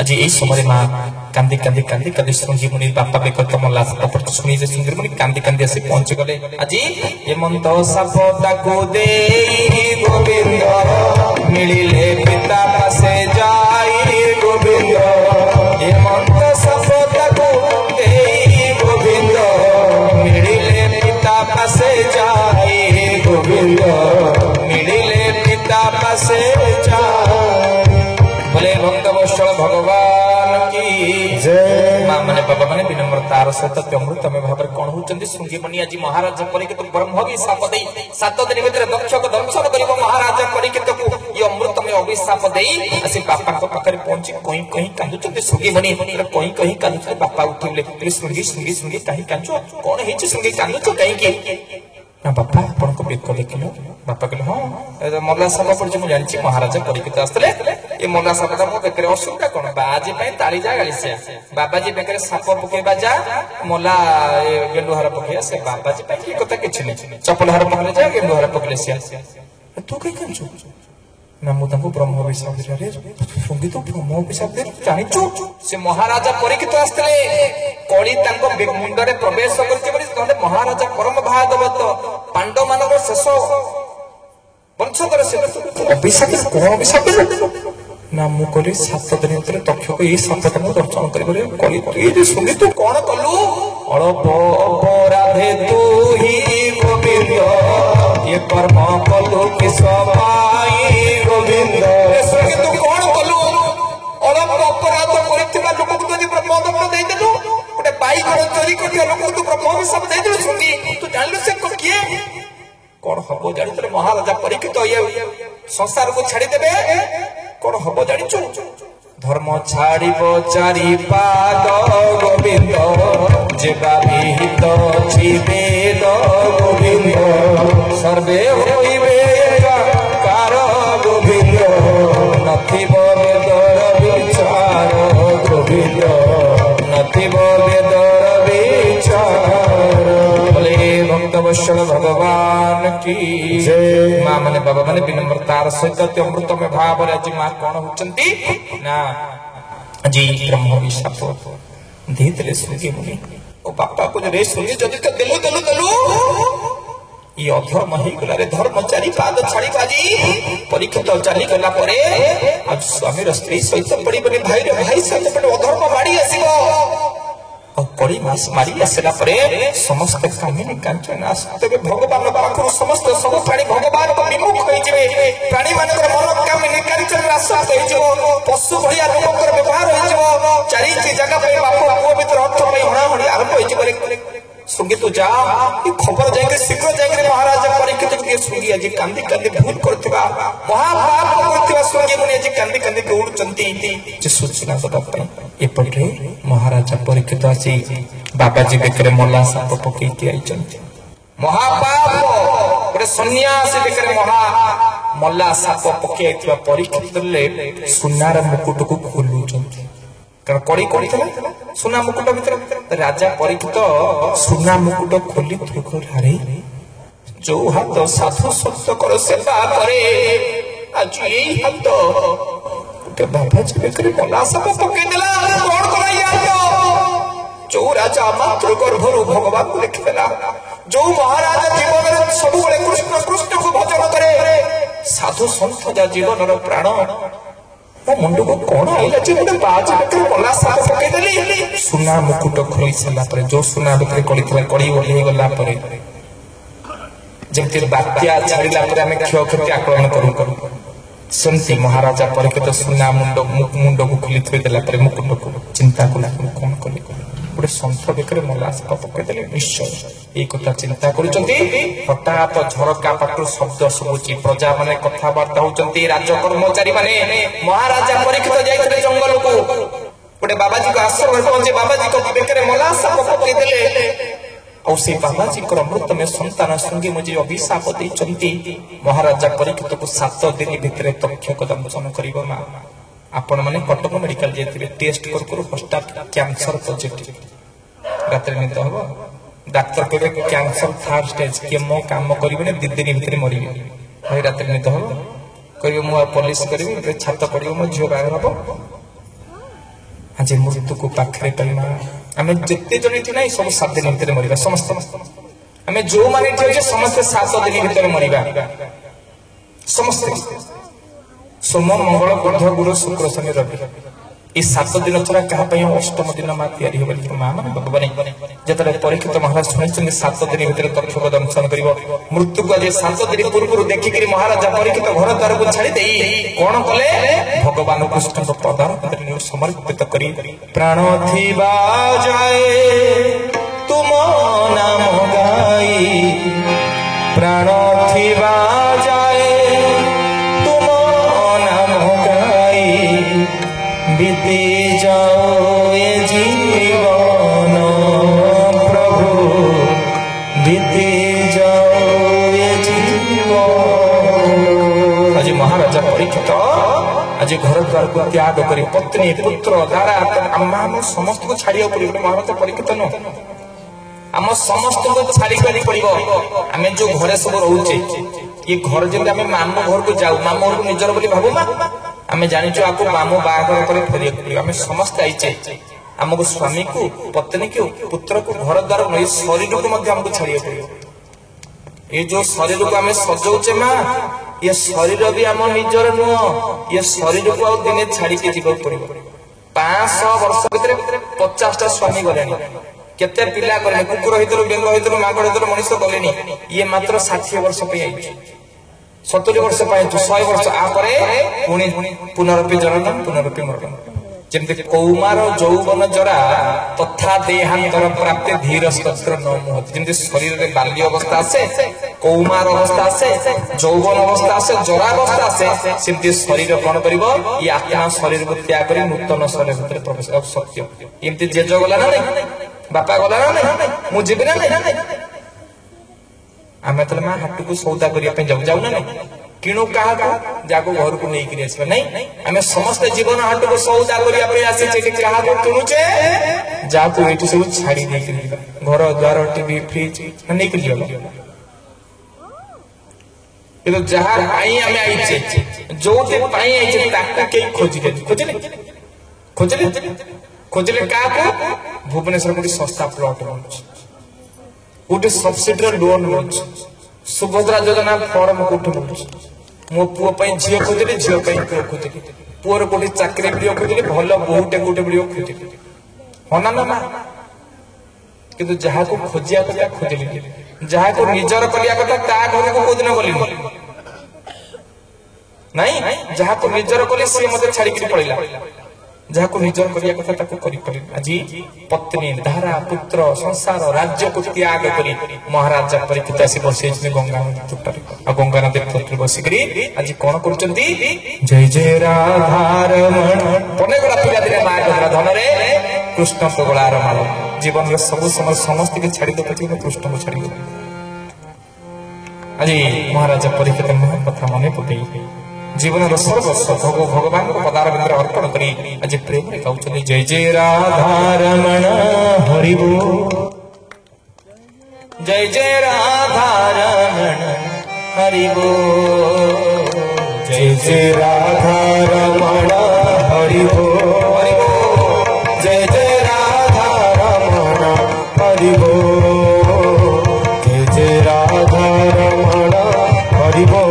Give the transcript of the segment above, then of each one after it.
आज यही समय माँ कांदी कांदी कांदी कांदी सुंगी मुनि बापा बेकर कमला साप शुणी सुंदर मुनि कांदी कांदी आसी पहुंच गले। आज हेमंत साप ताकू दे गोविंद मिलिले पिता पासे जाई गोविंद हेमंत साप ताकू दे गोविंद मिलिले पिता पासे जाई गोविंद मिलिले पिता पासे जाई। बोले भक्त वत्सल भगवान की जय। मां माने बाबा माने विनम्रतार सहित अमृत में भाव कौन होचंदी सुंगी बनी आज महाराज परिकित ब्रह्म भी शाप दे 7 दिन भीतर दक्ष को दंशन करिबो महाराज परिकित को ये अमृत में अभिशाप देई असी बापा को पाखरे पहुंची कहीं कहीं कांदुचंदी सुंगी बनी कहीं कहीं कांदुचंदी बापा उठिले सुंगी सुंगी सुंगी कहीं कांचो कौन हेची सुंगी कांदुचो कहीं के ना बापा आपण को बेक देखिलो बापा कहले हां मल्ला साप पड़ मु जानि महाराज परिकित आस्तले ए मल्ला साप मो बेकरे असुविधा कोन बाजी पई ताली जा गाली से बाबाजी बेकरे साप पकेबा जा मल्ला गेंडुहार पकेया से बाबाजी पई की कथा किछ नै चपलहार पकले जा गेंडुहार पकले से तू कहीं कंचो ना मु तंको ब्रह्म विशाप रे सुंगी तो ब्रह्म विशाप दे जानि छु से महाराजा परिकित आस्तले कळी तंको मुंडरे प्रवेश करछि बली तने महाराजा परम भागवत पांडव मानव शेष वंशधर से अभिशाप कोन अभिशाप ना मु कहली 7 दिन भीतर तक्ष को ये 7 दिन दर्शन करिबले कहली ये जे सुंगी तू कोन कलु अल्प अपराधे तू ही गोविंद ये कर्म कलु कि सबाई गोविंद सुंगी तू कोन कलु अल्प अपराध करथिबा लोक को जदी ब्रह्म दे देलु गोटे बाई घर चोरी करथिबा लोक तू ब्रह्म सब दे देलु सुंगी तू जानलु से को किए कौन हबो जानी तो महाराजा परिकित ये संसार को छाड़ी देबे कौन हबो जानी छु धर्म छाड़िबो चारि पाद गोविंद जेबा विहित अछि वेद गोविंद सर्वे होइबे कार गोविंद नथिबो वेदर विचार गोविंद नथिबो वेदर विचार। बोले भक्त वत्सल भगवान की जय। मां माने बाबा माने विनम्रतार सहित अमृत में भाव आज मां कौन होचंती ना जी ब्रह्म विशाप देतले सुंगी मुनि ओ बापा को रे सुंगी जदी तो देलु देलु देलु ये अधर्म ही गला रे धर्मचारी पाद छाड़ी बाजी परिकित चाली गला परे आज स्वामी र स्त्री सहित पड़ी बनी भाई रे भाई सहित पड़े अधर्म मारी आसीबो और कड़ी मास मारी आसला परे समस्त कामिनी कांचन आसते भगवान पाखु समस्त सब प्राणी भगवान को विमुख होई जिवे प्राणी मानकर मन कामिनी कांचन आसत होई जिवो पशु भलिया लोकर व्यवहार होई जिवो चारि की जगह पे बापू को भीतर अर्थ में हणा हणी आरंभ होई जिवो सुंगी तू जा ये खबर जाके शीघ्र जाके महाराज परिकित के सुंगी आज कांदी कांदी भूल करथिबा महापाप करथिबा सुंगी मुनि आज कांदी कांदी के उड़चंती जे सूचना दबा पई एपटे महाराज परिकित आसी बाबाजी बेकरे मल्ला साप पकई के आइचंती महापाप गोटे सन्यासी बेकरे महा मल्ला साप पकई आइथिबा परिकित ले सुनार मुकुट को खोलुचंती कारण कड़ी करथिला सुना मुकुट भीतर राजा परिकित सुना मुकुट खोली त्रिकोणारे जो हाथ साधु संत कर सेवा करे आज यही हाथ के बाबा जी बेकरे मल्ला साप पकई देला कोन कराइया तो जो राजा मातृ गर्भरु भगवान को देखि देला जो महाराज जीवन में सब बड़े कृष्ण कृष्ण को भजन करे साधु संत जा जीवन रो प्राण ओ मुंडू को कोन आइला जे गोटे बाज बेकरे मल्ला साप पकई देली सुना मुकुट खोली सला पर जो सुना बेकरे कड़ी कड़ी ओढ़े गला पर जेमति बात्या छाड़िला पर हमें क्षय क्षति आकलन करू सेमती महाराजा परिकित सुना मुंड को खोली थई देला पर मुकुट को चिंता कला कोन कली गोटे संत बेकरे मल्ला साप पकई देली निश्चय ए कथा चिंता करूचंती हठात झरका पाटू शब्द सुबुची प्रजा माने कथा वार्ता होचंती राज कर्मचारी माने महाराजा परिकित जाइतले जंगल को गोटे बाबाजी को आश्रम पहुंचे बाबाजी को बेकरे मल्ला साप पकई देले और से बाबाजी को अमृत में संतान संगी मुझे अभिशाप देचंती महाराजा परिकित को 7 दिन भीतर तक्ष को दंशन करिबो मा आपण माने कटक मेडिकल जेतिबे टेस्ट कर हॉस्पिटल कैंसर पॉजिटिव रात्रि निद हो डाक्टर कहबे कैंसर 3rd स्टेज के मो काम करिबे 2 दिन भीतर मरिबे भाई रात्रि निद हो कहबे मु पुलिस करिबे छात पड़िबो मो झियो बाहर हबो आज मृत्यु को पाखे पाइमा आम जिते जन ये ना सब 7 दिन भितर मरवा समस्त आम जो मैंने समस्ते 7 दिन भितर मरवा समस्ते सोम मंगल बुध गुरु शुक्र शनि रवि ये 7 दिन छड़ा क्या अष्टम दिन माँ या माँ मान भगवान जो परीक्षित महाराज शुणी 7 दिन भितर तथ्य दर्शन कर मृत्यु को आज 7 दिन पूर्व देखिक महाराजा परीक्षित घर द्वार को छाड़ी कौन कले भगवान कृष्ण पदार्थ समर्पित कर प्राण थिबा जाए तुम नाम गाई प्राण थिबा जाए तुम नाम गाई बीती जाओ ये जीवन प्रभु बीती जाओ ये जीवन। आज महाराजा परीक्षित आज घर द्वार को त्याग कर पत्नी पुत्र दारा आम समस्त को छाड़िया पड़े महाराजा परीक्षित न आम समस्त को छाड़ी पड़ो आम जो घरे सब रोचे ये घर जब आम मामू घर को जाऊ मामू घर को निजर बोली भावु आम जाचु आपको मामू बाहर कर फेरिया आम समस्त आईचे आमको स्वामी को पत्नी को पुत्र को घर द्वार नहीं शरीर को आमको छाड़िया पड़ो ये जो शरीर को आम सजाऊचे माँ ये शरीर भी आम निजर नुह ये शरीर को दिने छाड़ी जीवा पड़ो 500 वर्ष भर 50टा स्वामी गले केते पिला गले कुकुर हितरु बेंग हितरु मागड़ हितरु मनुष्य गले ये मात्र 60 वर्ष पे 70 वर्ष 100 वर्ष आपर पुनरपि जनन पुनरपि मरण जमते कौमार जौवन जरा तथा देहांतर प्राप्ति धीर स्त्र न मुहति जमते शरीर रे बाल्य अवस्था आसे कौमार अवस्था आसे जौवन अवस्था आसे जरा अवस्था आसे सिमते शरीर कोन करिवो ये आत्मा शरीर को त्याग करी नूतन शरीर भीतर प्रवेश अब सत्य एमते जेज गला ना नहीं बापा गला ना नहीं मु जीबे ना नहीं आमे तले मा हाटू को सौदा करिया पे जाऊ ना नहीं किणु कहा जाको घर को नहीं करी आसला नहीं आमे समस्त जीवन हाट को सौदा करिया पे आसे जे कहा को किणुचे जाको एठी सब छाड़ी नहीं करी घर द्वार टीवी फ्रिज नहीं करी गलो ये तो जहां आई आमे आइचे जो ते पाई आइचे ताको के खोजले का को भुवनेश्वर को सस्ता प्लॉट गोटे सब्सिडी लोन मिलूँ सुभद्रा योजना फॉर्म कोठी मिलूँ मो पुओ झील खोजली झील पुओ खोजली पुअर कोठी चाकरी मिल खोजली भल बहुटे गोटे मिल खोजली हाँ ना ना किंतु जहाँ को खोजिया कथा खोजली जहाँ को निजर करिया कथा ता घर को कोदिन गली नहीं जहाँ को निजर कले सी मते छाड़ी पड़ेगा जहाँ को निजर करिया कथा ताको करि पारे आज पत्नी धारा पुत्र संसार राज्य को त्याग करी महाराजा परीक्षित आसी बसे गंगा नदी तटरे आ गंगा नदी तटरे बसिकरी आज कोन करचंती जय जय राधारमण पने गला पिला दिने माय गला धन रे कृष्ण पगलार माल जीवन रे सब समय समस्त के छाड़ी दो पति कृष्ण को छाड़ी दो आज महाराजा परीक्षित महा कथा मने पकई जीवन सर्वस्व भगवान को पदार भितर अर्पण करी आज प्रेम रे कहउछनी जय जय राधारमण हरि बोल जय जय राधारमण हरि बोल जय जय राधारमण हरि बोल जय जय राधारमण हरि बोल जय जय राधारमण हरि बोल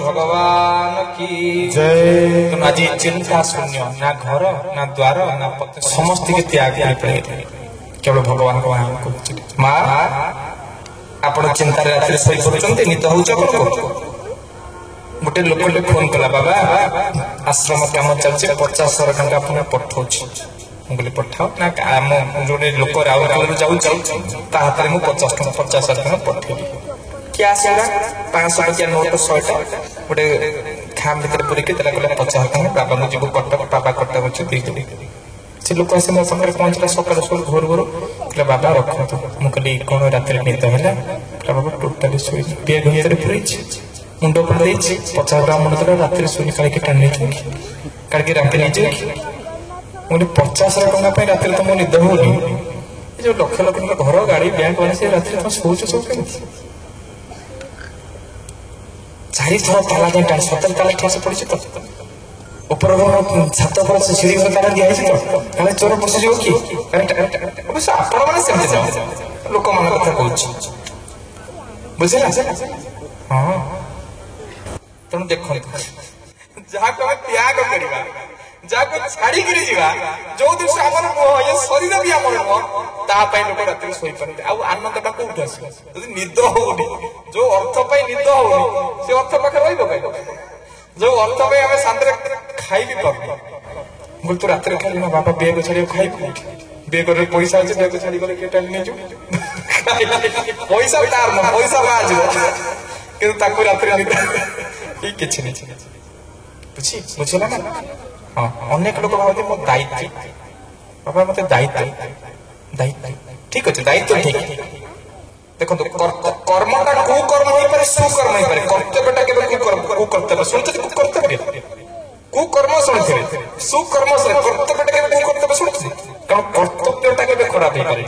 भगवान की जय। तो आज चिंता शून्य ना घर ना द्वार ना पत्र समस्त के त्याग पड़े केवल भगवान को नाम को माँ आपण चिंता रात्रि शोई पड़ुचंती नित होउछ कोन गोटे लोक फोन कला बाबा आश्रम काम चलছে 50,000 टंका पुनः पठाउछ मुगले पठाओ ना आम जोडे लोक राउरकेला जाऊ ता हाथ में 50,000 टंका पठेबी କ୍ୟାସ୍ ଗୁଡା 500 ଟଙ୍କିଆ ନୋଟ 100ଟା ଗୋଟେ ଖାମ୍ ଭିତରେ ପୁରେଇକି ଦେଲା କହିଲା 50 ଟଙ୍କା ବାବାଙ୍କୁ ଯିବୁ କଟକ ବାବା କଟକ ଅଛି ଦେଇଦେବି। ସେ ଲୋକ ଆସି ମୋ ପାଖରେ ପହଞ୍ଚିଲା ସକାଳୁ ସକାଳୁ ଭୋରୁ ଭୋରୁ କହିଲା ବାବା ରଖନ୍ତୁ। ମୁଁ କହିଲି କଣ ରାତିରେ ନିଦ ହେଲା? କହିଲା ବାବା ଟୋଟାଲି ଶୋଇନି ବ୍ୟାଗ ଭିତରେ ପୁରେଇଛି ମୁଣ୍ଡ ଉପରେ ଦେଇଛି 50 ଟଙ୍କା ମୁଣ୍ଡ ଦେଲା ରାତିରେ ଶୋଇନି କାଳିକି ଟାଣି ନେଇଯିବ କି କାଳିକି ରାତି ନେଇଯିବ କି? ମୁଁ କହିଲି 50 ଟଙ୍କା ପାଇଁ ରାତିରେ ତ ମୋ ନିଦ ହଉନି ଏ ଯୋଉ ଲକ୍ଷ ଲକ୍ଷ ଘର ଗାଡି ବ୍ୟାଙ୍କ ମାନେ ସେ ରାତିରେ ତମେ ଶୋଉଛ ସବୁ କେମିତି? 4 ଥର ତାଲା ଦେଇ ଟାଣି 70 ତାଲା ଠିଆ ପଡିଛି ତ ଉପର ଛାତ ଉପରେ ସିঁଢି ଘର ତାଲା ଦିଆହେଇଛି ତ କାଳେ ଚୋର ପଶିଯିବ କି? ଅବଶ୍ୟ ଆପଣ ମାନେ ସେମିତି ଯାଅ ଲୋକମାନଙ୍କ କଥା କହୁଛି ବୁଝିଲା? ହଁ ତେଣୁ ଦେଖନ୍ତୁ ଯାହାକୁ ଆମେ ତ୍ୟାଗ କରିବା ଯାହାକୁ ଛାଡିକିରି ଯିବା ଯୋଉ ଜିନିଷ ଆମର ନୁହଁ ଏ ଶରୀର ବି ଆମର ନୁହଁ ତାହା ପାଇଁ ଲୋକ ରାତିରେ ଶୋଇପାରନ୍ତି। ଆଉ ଆନନ୍ଦଟା କୋଉଠୁ ଆସିବ? ଯଦି ନିଦ ହଉନି ଯୋଉ ଅର୍ଥ ପାଇଁ ନିଦ ହଉନି ସେ ଅର୍ଥ ପାଖରେ ରହିବ କାଇଁ? ଯୋଉ ଅର୍ଥ ପାଇଁ ଆମେ ଶାନ୍ତିରେ ଖାଇବି ପାରୁନି ମୁଁ ତୁ ରାତିରେ ଖାଇଲି ନା ବାବା ବେଗ ଛାଡିବାକୁ ଖାଇବୁ ବେଗରେ ପଇସା ଅଛି ବେଗ ଛାଡିଗଲେ କିଏ ଟାଣି ନେଇଯିବ ପଇସା ତାର ନା ପଇସା ବାହାଯିବ କିନ୍ତୁ ତାକୁ ରାତିରେ କିଛି ନାହିଁ ବୁଝିଲା ନା? ହଁ ଅନେକ ଲୋକ ଭାବନ୍ତି ମୋ ଦାୟିତ୍ୱ ବାବା ମତେ ଦାୟିତ୍ୱ ଠିକ ଅଛି ଦାୟିତ୍ୱ ଠିକ। ଦେଖନ୍ତୁ କର୍ମଟା କୁକର୍ମ ହେଇପାରେ ସୁକର୍ମ ହେଇପାରେ କର୍ତ୍ତବ୍ୟଟା କେବେ କୁକର୍ତ୍ତବ୍ୟ ଶୁଣିଛନ୍ତି କୁକର୍ତ୍ତବ୍ୟ କୁକର୍ମ ଶୁଣିଥିବେ ସୁକର୍ମ କର୍ତ୍ତବ୍ୟଟା କେବେ କୁକର୍ତ୍ତବ୍ୟ ଶୁଣିଥିଲେ କାରଣ କର୍ତ୍ତବ୍ୟଟା କେବେ ଖରାପ ହେଇପାରେ